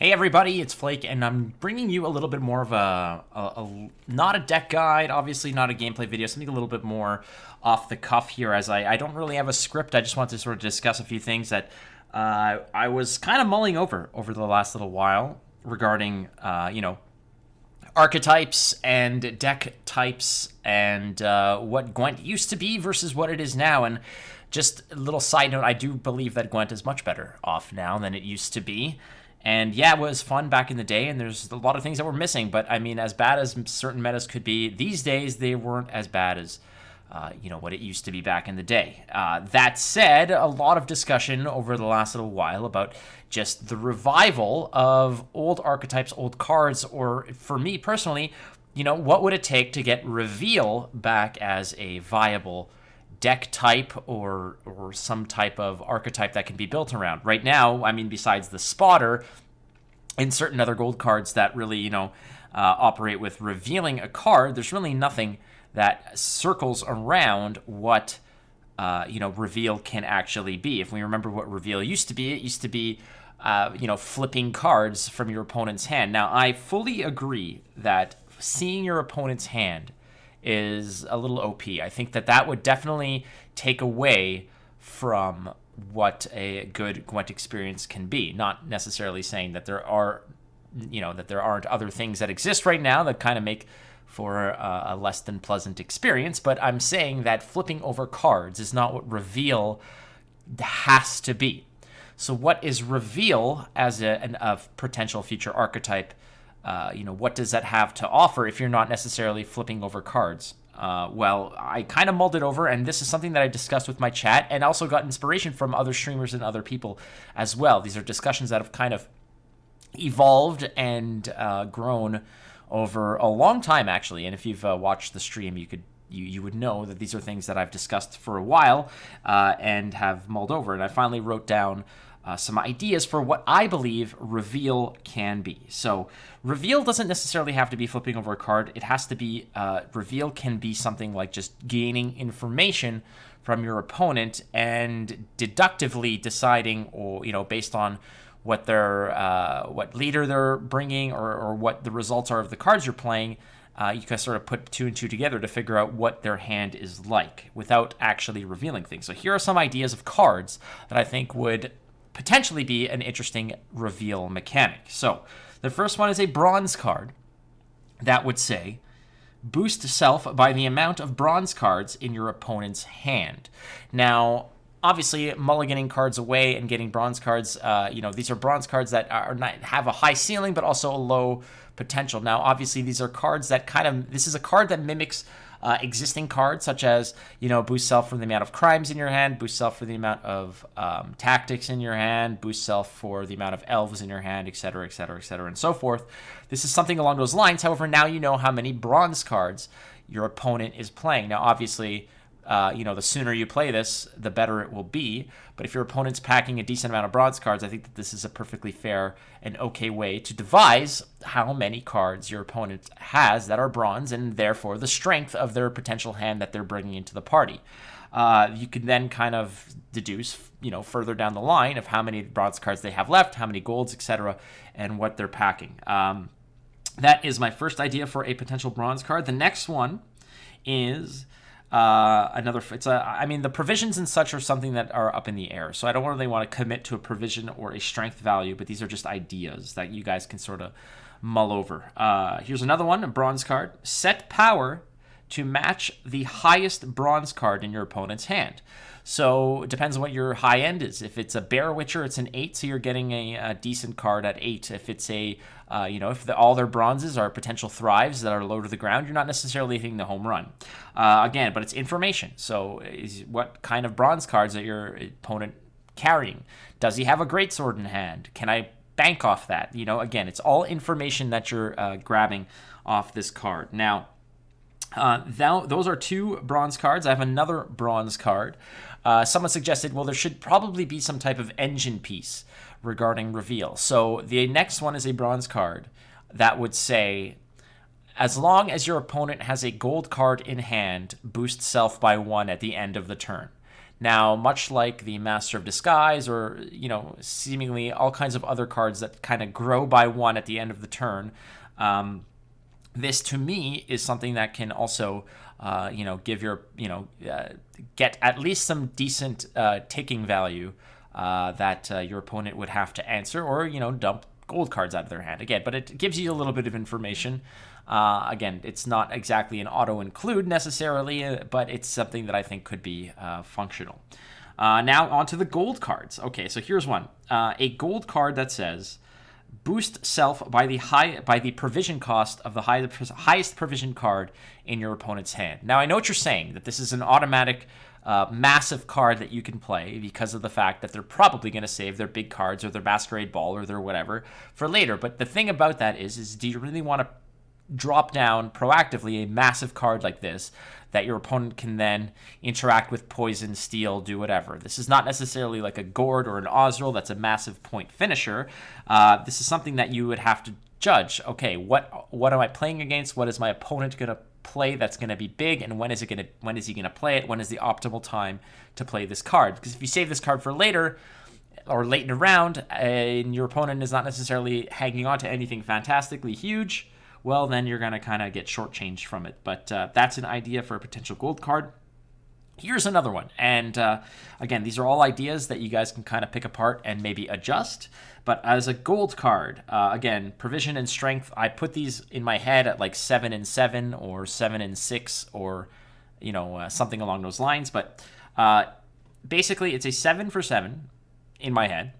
Hey everybody, it's Flake, and I'm bringing you a little bit more of not a deck guide, obviously not a gameplay video, something a little bit more off the cuff here, as I don't really have a script. I just want to sort of discuss a few things that I was kind of mulling over the last little while regarding, archetypes and deck types and what Gwent used to be versus what it is now. And just a little side note, I do believe that Gwent is much better off now than it used to be. And yeah, it was fun back in the day, and there's a lot of things that were missing. But I mean, as bad as certain metas could be, these days they weren't as bad as what it used to be back in the day. That said, a lot of discussion over the last little while about just the revival of old archetypes, old cards, or for me personally, what would it take to get Reveal back as a viable deck type or some type of archetype that can be built around. Right now, I mean, besides the spotter and certain other gold cards that really, operate with revealing a card, there's really nothing that circles around what, reveal can actually be. If we remember what reveal used to be, it used to be, flipping cards from your opponent's hand. Now, I fully agree that seeing your opponent's hand is a little OP. I think that would definitely take away from what a good Gwent experience can be. Not necessarily saying that there are, that there aren't other things that exist right now that kind of make for a less than pleasant experience, but I'm saying that flipping over cards is not what Reveal has to be. So what is Reveal as a potential future archetype? What does that have to offer if you're not necessarily flipping over cards? Well, I kind of mulled it over, and this is something that I discussed with my chat and also got inspiration from other streamers and other people as well. These are discussions that have kind of evolved and grown over a long time, actually. And if you've watched the stream, you would know that these are things that I've discussed for a while and have mulled over. And I finally wrote down some ideas for what I believe Reveal can be. So Reveal doesn't necessarily have to be flipping over a card. It has to be, Reveal can be something like just gaining information from your opponent and deductively deciding, or, based on what what leader they're bringing or what the results are of the cards you're playing, you can sort of put two and two together to figure out what their hand is like without actually revealing things. So here are some ideas of cards that I think would potentially be an interesting reveal mechanic. So the first one is a bronze card that would say, boost self by the amount of bronze cards in your opponent's hand. Now, obviously, mulliganing cards away and getting bronze cards, these are bronze cards that have a high ceiling but also a low potential. Now, obviously, these are cards that this is a card that mimics existing cards, such as, boost self for the amount of crimes in your hand, boost self for the amount of tactics in your hand, boost self for the amount of elves in your hand, etc., etc., etc., and so forth. This is something along those lines. However, now you know how many bronze cards your opponent is playing. Now, obviously, the sooner you play this, the better it will be. But if your opponent's packing a decent amount of bronze cards, I think that this is a perfectly fair and okay way to devise how many cards your opponent has that are bronze, and therefore the strength of their potential hand that they're bringing into the party. You can then kind of deduce, further down the line of how many bronze cards they have left, how many golds, etc., and what they're packing. That is my first idea for a potential bronze card. The next one is the provisions and such are something that are up in the air, so I don't really want to commit to a provision or a strength value, but these are just ideas that you guys can sort of mull over. Here's another one, a bronze card. Set power to match the highest bronze card in your opponent's hand. So it depends on what your high end is. If it's a Bear Witcher, it's an 8, so you're getting a decent card at 8. If it's all their bronzes are potential thrives that are low to the ground, you're not necessarily hitting the home run. Again, but it's information. So what kind of bronze cards are your opponent carrying? Does he have a greatsword in hand? Can I bank off that? Again, it's all information that you're grabbing off this card. Now, those are two bronze cards. I have another bronze card. Someone suggested, well, there should probably be some type of engine piece regarding reveal. So the next one is a bronze card that would say, as long as your opponent has a gold card in hand, boost self by 1 at the end of the turn. Now, much like the Master of Disguise or, seemingly all kinds of other cards that kind of grow by 1 at the end of the turn, this to me is something that can also, give your, get at least some decent taking value that your opponent would have to answer, or, dump gold cards out of their hand again. But it gives you a little bit of information. Again, it's not exactly an auto-include necessarily, but it's something that I think could be functional. Now, on to the gold cards. Okay, so here's one. A gold card that says, boost self by the provision cost of the highest provision card in your opponent's hand. Now, I know what you're saying, that this is an automatic massive card that you can play because of the fact that they're probably going to save their big cards or their Masquerade Ball or their whatever for later. But the thing about that is do you really want to drop down proactively a massive card like this that your opponent can then interact with poison, steal, do whatever? This is not necessarily like a Gord or an Ozril that's a massive point finisher. This is something that you would have to judge. Okay, what am I playing against? What is my opponent going to play that's going to be big, and when is he going to play it? When is the optimal time to play this card? Because if you save this card for later or late in a round and your opponent is not necessarily hanging on to anything fantastically huge, well, then you're going to kind of get shortchanged from it. But that's an idea for a potential gold card. Here's another one. And again, these are all ideas that you guys can kind of pick apart and maybe adjust. But as a gold card, again, provision and strength, I put these in my head at like 7 and 7 or 7 and 6 or, something along those lines. But basically, it's a 7 for 7 in my head.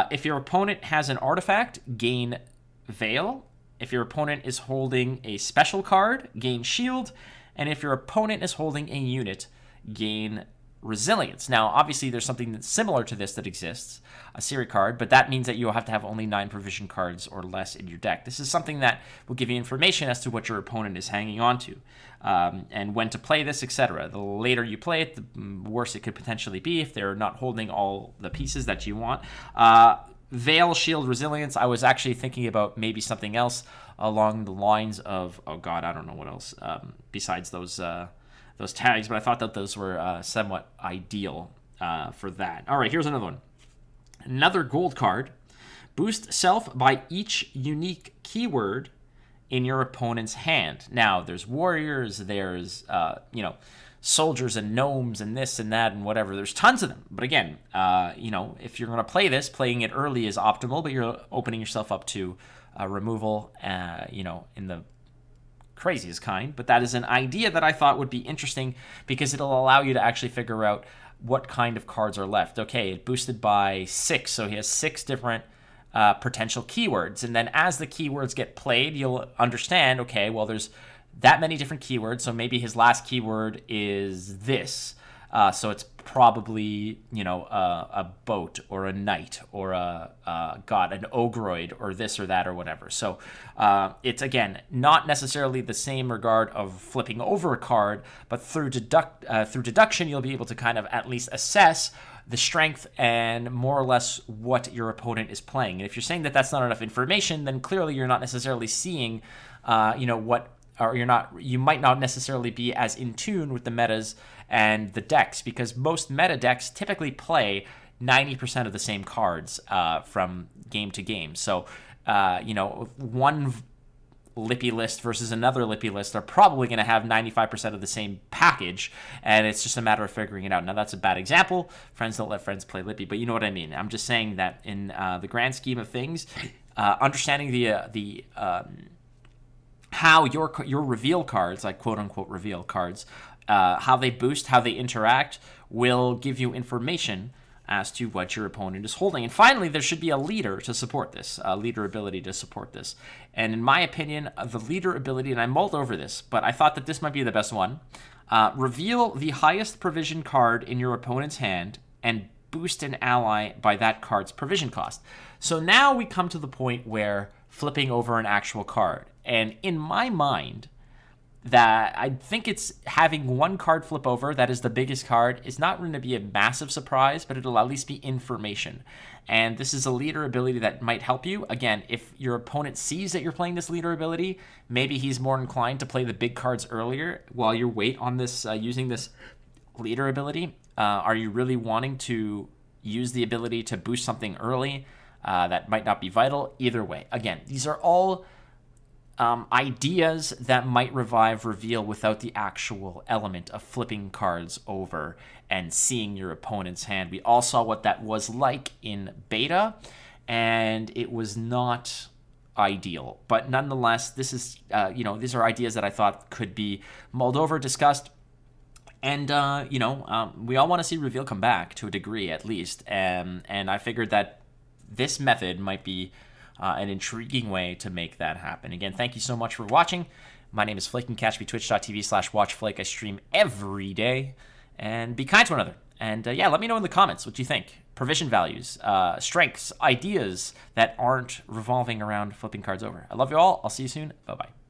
If your opponent has an artifact, gain Veil. If your opponent is holding a special card, gain Shield. And if your opponent is holding a unit, gain Resilience. Now, obviously, there's something that's similar to this that exists, a Siri card, but that means that you'll have to have only 9 provision cards or less in your deck. This is something that will give you information as to what your opponent is hanging on to, and when to play this, etc. The later you play it, the worse it could potentially be if they're not holding all the pieces that you want. Veil, Shield, Resilience, I was actually thinking about maybe something else along the lines of, oh god, I don't know what else, besides those tags, but I thought that those were somewhat ideal for that. All right, here's another one. Another gold card. Boost self by each unique keyword in your opponent's hand. Now, there's warriors, there's, soldiers and gnomes and this and that and whatever. There's tons of them. But again, if you're going to play this, playing it early is optimal, but you're opening yourself up to removal, in the craziest kind. But that is an idea that I thought would be interesting because it'll allow you to actually figure out what kind of cards are left. Okay, it boosted by 6, so he has 6 different potential keywords. And then as the keywords get played, you'll understand, okay, well, there's that many different keywords, so maybe his last keyword is this. So it's probably, a boat or a knight or an ogroid or this or that or whatever. So it's, again, not necessarily the same regard of flipping over a card, but through deduction, you'll be able to kind of at least assess the strength and more or less what your opponent is playing. And if you're saying that that's not enough information, then clearly you're not necessarily seeing, you might not necessarily be as in tune with the metas and the decks, because most meta decks typically play 90% of the same cards from game to game. So, one Lippy list versus another Lippy list are probably going to have 95% of the same package, and it's just a matter of figuring it out. Now, that's a bad example. Friends don't let friends play Lippy, but you know what I mean. I'm just saying that in the grand scheme of things, understanding the how your reveal cards, like quote-unquote reveal cards, how they boost, how they interact, will give you information as to what your opponent is holding. And finally, there should be a leader to support this, a leader ability to support this. And in my opinion, the leader ability, and I mulled over this, but I thought that this might be the best one, reveal the highest provision card in your opponent's hand and boost an ally by that card's provision cost. So now we come to the point where flipping over an actual card. And in my mind, that I think it's having one card flip over that is the biggest card is not going to be a massive surprise, but it'll at least be information. And this is a leader ability that might help you. Again, if your opponent sees that you're playing this leader ability, maybe he's more inclined to play the big cards earlier while you wait on this, using this leader ability? Are you really wanting to use the ability to boost something early that might not be vital? Either way, again, these are all ideas that might revive reveal without the actual element of flipping cards over and seeing your opponent's hand. We all saw what that was like in beta, and it was not ideal. But nonetheless, this is these are ideas that I thought could be mulled over, discussed, and we all want to see reveal come back to a degree at least. And I figured that this method might be an intriguing way to make that happen. Again, thank you so much for watching. My name is Flake. You can catch me twitch.tv/watchflake. I stream every day. And be kind to one another. And let me know in the comments what you think. Provision values, strengths, ideas that aren't revolving around flipping cards over. I love you all. I'll see you soon. Bye-bye.